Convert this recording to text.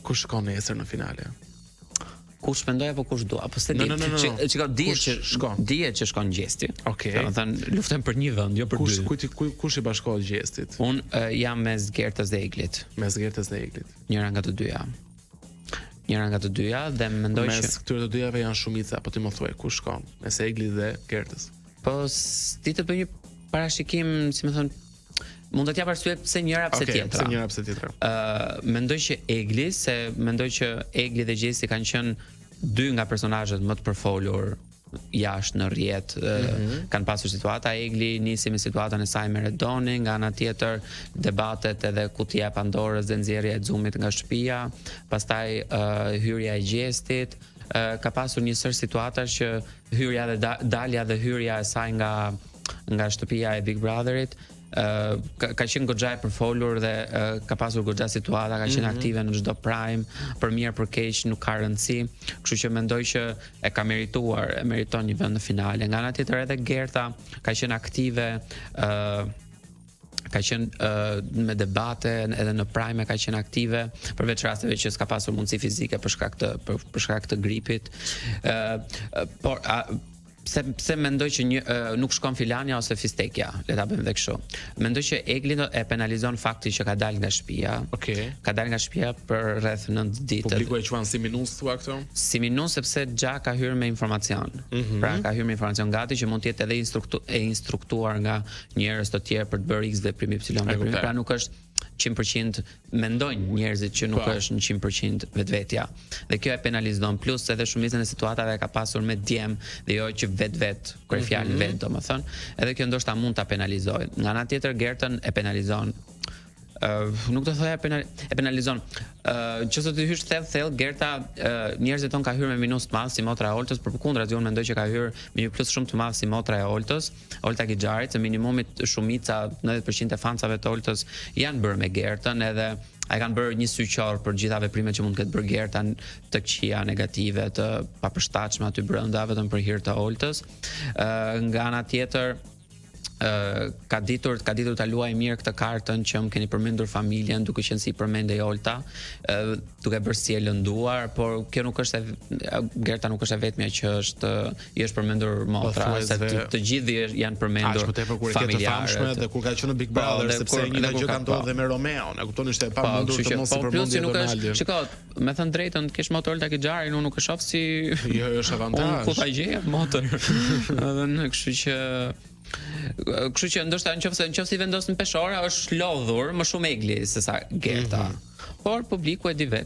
Kush shkon nesër në finale? Kush mendoj apo kush dua? Apo se di. Çka dihet që shkon Gjesti. Okej. Domethënë luftojmë për një vend, jo për dy. Kush i bashkohet Gjestit? Unë jam mes Gertës dhe Eglit. Mes Gertës dhe Eglit. Njëra nga të dyja dhe mendoj që mes këtyre të dyjave janë shumica, po ti më thuaj kush shkon? Mes Eglit dhe Gertës. Po ti të bëj një parashikim, si më thon, mund të jap arsye pse njëra pse tjetra. Pse njëra pse tjetra. Mendoj që Egli, mendoj që Egli dhe Gjesti kanë qenë dy nga personazhet më të përfolur jashtë në rrjet, kanë pasur situata. Egli nisi me situatën e saj me Redoni, nga ana tjetër debatet edhe kutia e Pandorës dhe nxjerrja e Xumit nga shtëpia, pastaj hyrja e Gjestit, ka pasur një sër situatash që hyrja dhe dalja dhe hyrja e saj nga shtëpia e Big Brotherit ka qenë goxha e përfolur dhe ka pasur goxha situata, ka qenë aktive në çdo prime, për mirë për keq nuk ka rëndësi, kështu që mendoj që e meriton një vend në finale. Nga ana tjetër edhe Gerta ka qenë aktive, ka qenë me debate edhe në prime ka qenë aktive, përveç rasteve që s'ka pasur mundësi fizike për shkak të gripit. Por pse mendoj që nuk shkon Filania ose Fistekja, le ta bëjmë dhe kështu. Mendoj që Egli e penalizon fakti që ka dalë nga shtëpia. Ka dalë nga shtëpia për rreth 9 ditë. Publiku e quan si minus thua këto? Si minus sepse Xha ka hyrë me informacion. Pra ka hyrë me informacion gati që mund të jetë edhe instruktuar nga njerëz të tjerë për të bërë X veprim Y veprim. Pra nuk është 100% mendojnë njerëzit që nuk është 100% vetvetja. Dhe kjo e penalizon, plus edhe shumicën e situatave ka pasur me djem dhe jo që vet kur e fjalën vet, domethënë, edhe kjo ndoshta mund ta penalizojë. Nga ana tjetër Gertën e penalizon. Nuk do thoya e penalizon. Nëse ti hysh thellë Gerta, njerëzit ton ka hyrë me minus të madh si motra e Oltës, por përkundrazi unë mendoj që ka hyrë me një plus shumë të madh si motra e Oltës, Olta Gixharit, se minimumit shumica 90% e fansave të Oltës janë bërë me Gertën, edhe ai kanë bërë një syqor për gjitha veprimet që mund të ketë bërë Gerta të këqija, negative, të papërshtatshme aty brenda, vetëm për hir të Oltës. Nga ana tjetër ka ditur ta luaj mirë këtë kartën që më keni përmendur familjen, duke qenë si përmendej Olta, duke bërë si e lënduar, por kjo nuk është Gerta nuk është e vetmja që është përmendur motra, se të gjithë janë përmendur familjarët. Dhe kur ka qenë në Big Brother, sepse një gjë ka ndodhur dhe me Romeon, e kuptoni ishte e pamundur të mos i përmendë Ronaldi. Shikoj, me thënë drejtën, kesh motor Olta Gixharin, unë nuk e shoh si është avantazh. Ku ta gjej motor. Edhe kështu që ndoshta nëse i vendos në peshore është lodhur më shumë Egli se sa Gerta. Por publiku e di vet